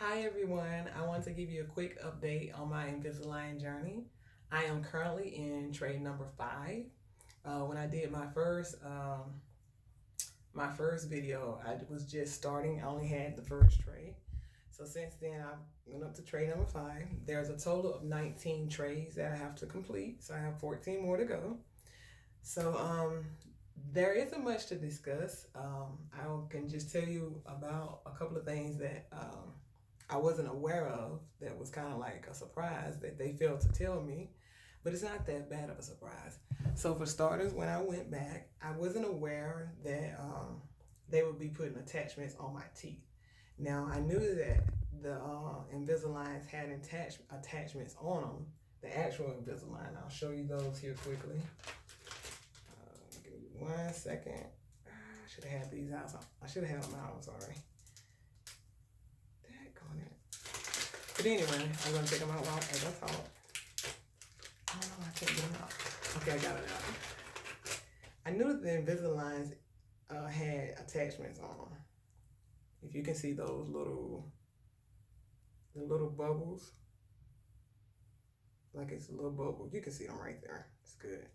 Hi everyone, I want to give you a quick update on my Invisalign journey. I am currently in tray number 5. When I did my first video, I was just starting. I only had the first tray. So since then, I went up to tray number 5. There's a total of 19 trays that I have to complete, so I have 14 more to go. So there isn't much to discuss. I can just tell you about a couple of things that I wasn't aware of that was kind of like a surprise that they failed to tell me, but it's not that bad of a surprise. So, for starters, when I went back, I wasn't aware that they would be putting attachments on my teeth. Now, I knew that the Invisaligns had attachments on them, the actual Invisalign. I'll show you those here quickly. Give me 1 second. I should have had these out. I should have had them out. I'm sorry. But anyway, I'm going to take them out as I talk. Oh no, I can't get them out. Okay, I got it out. I knew that the Invisaligns had attachments on them. If you can see those the little bubbles, like it's a little bubble. You can see them right there. It's good.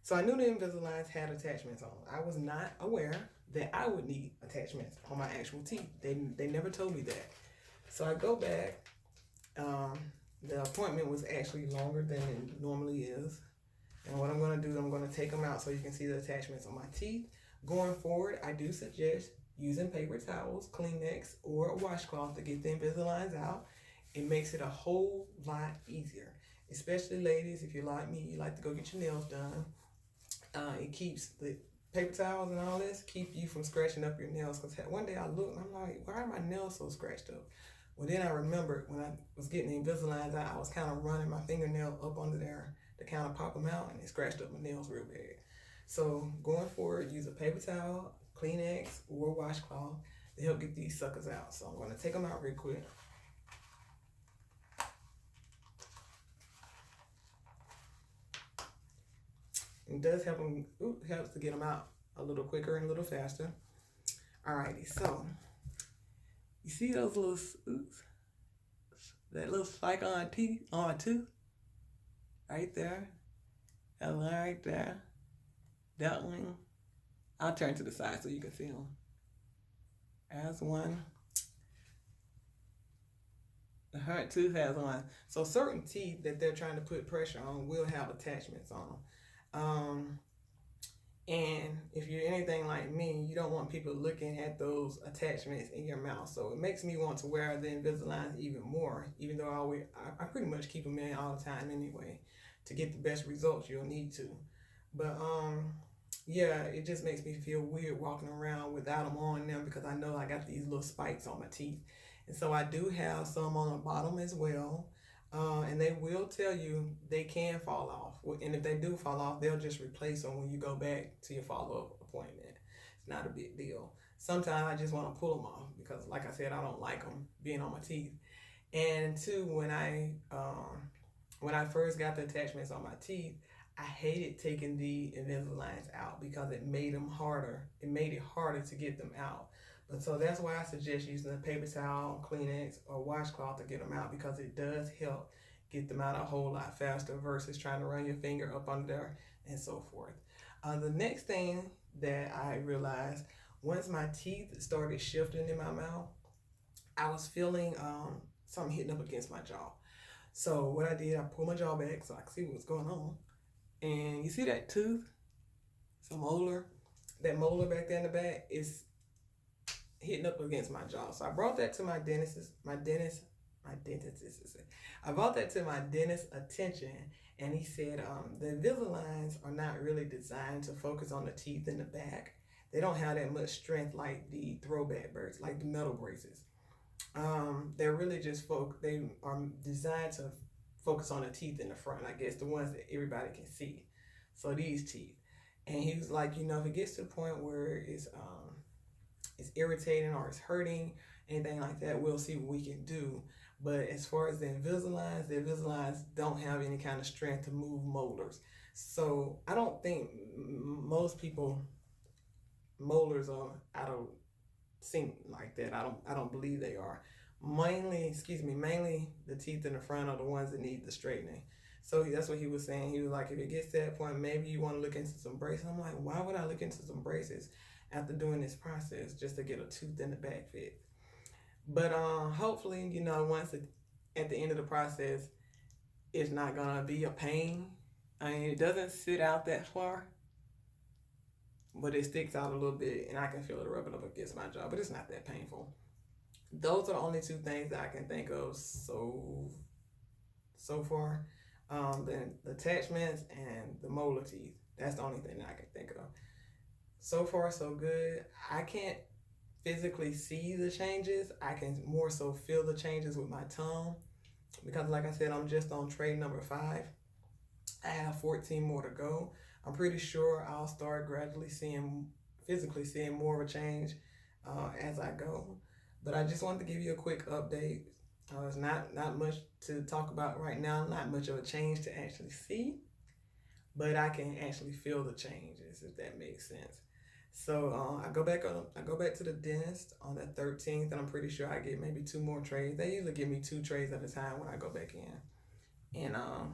So I knew the Invisaligns had attachments on them. I was not aware that I would need attachments on my actual teeth. They never told me that. So I go back. The appointment was actually longer than it normally is. And what I'm going to do, I'm going to take them out so you can see the attachments on my teeth. Going forward, I do suggest using paper towels, Kleenex, or a washcloth to get the Invisaligns out. It makes it a whole lot easier. Especially ladies, if you're like me, you like to go get your nails done. It keeps the paper towels and all this, keep you from scratching up your nails. Because one day I looked and I'm like, why are my nails so scratched up? Well, then I remembered when I was getting the Invisaligns out, I was kind of running my fingernail up under there to kind of pop them out, and it scratched up my nails real bad. So going forward, use a paper towel, Kleenex, or washcloth to help get these suckers out. So I'm going to take them out real quick. It does help them, helps to get them out a little quicker and a little faster. Alrighty, so you see those little, that little spike on my tooth? Right there. That one right there. That one. I'll turn to the side so you can see them. As one. The hurt tooth has one. So certain teeth that they're trying to put pressure on will have attachments on them. And if you're anything like me, you don't want people looking at those attachments in your mouth. So it makes me want to wear the Invisalign even more, even though I pretty much keep them in all the time anyway. To get the best results, you'll need to. But yeah, it just makes me feel weird walking around without them on them because I know I got these little spikes on my teeth. And so I do have some on the bottom as well. And they will tell you they can fall off. And if they do fall off, they'll just replace them when you go back to your follow-up appointment. It's not a big deal. Sometimes I just want to pull them off because, like I said, I don't like them being on my teeth. And two, when I first got the attachments on my teeth, I hated taking the Invisaligns out because it made them harder. It made it harder to get them out. But so that's why I suggest using a paper towel, Kleenex, or washcloth to get them out because it does help get them out a whole lot faster versus trying to run your finger up under there and so forth. The next thing that I realized once my teeth started shifting in my mouth, I was feeling something hitting up against my jaw. So what I did, I pulled my jaw back so I could see what was going on. And you see that tooth? Some molar. That molar back there in the back is hitting up against my jaw. So I brought that to my dentist. I brought that to my dentist's attention, and he said the Invisaligns are not really designed to focus on the teeth in the back. They don't have that much strength like the throwback birds, like the metal braces. They're really just they are designed to focus on the teeth in the front, I guess the ones that everybody can see. So these teeth. And he was like, if it gets to the point where it's irritating or it's hurting, anything like that, we'll see what we can do. But as far as the Invisaligns don't have any kind of strength to move molars. So I don't think most people molars are out of sync like that. I don't believe they are. mainly the teeth in the front are the ones that need the straightening. So that's what he was saying. He was like, if it gets to that point, maybe you want to look into some braces. I'm like, why would I look into some braces after doing this process just to get a tooth in the back fit? But hopefully, once at the end of the process, it's not gonna be a pain. I mean, it doesn't sit out that far, but it sticks out a little bit, and I can feel it rubbing up against my jaw. But it's not that painful. Those are the only two things that I can think of so far. The attachments and the molar teeth. That's the only thing that I can think of. So far, so good. I can't physically see the changes. I can more so feel the changes with my tongue because, like I said, I'm just on tray number 5. I have 14 more to go. I'm pretty sure I'll start gradually physically seeing more of a change as I go. But I just wanted to give you a quick update. It's not much to talk about right now, not much of a change to actually see, but I can actually feel the changes, if that makes sense. So I go back to the dentist on the 13th, and I'm pretty sure I get maybe 2 more trays. They usually give me 2 trays at a time when I go back in, and I'll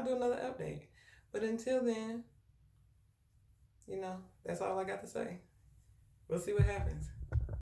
do another update. But until then, that's all I got to say. We'll see what happens.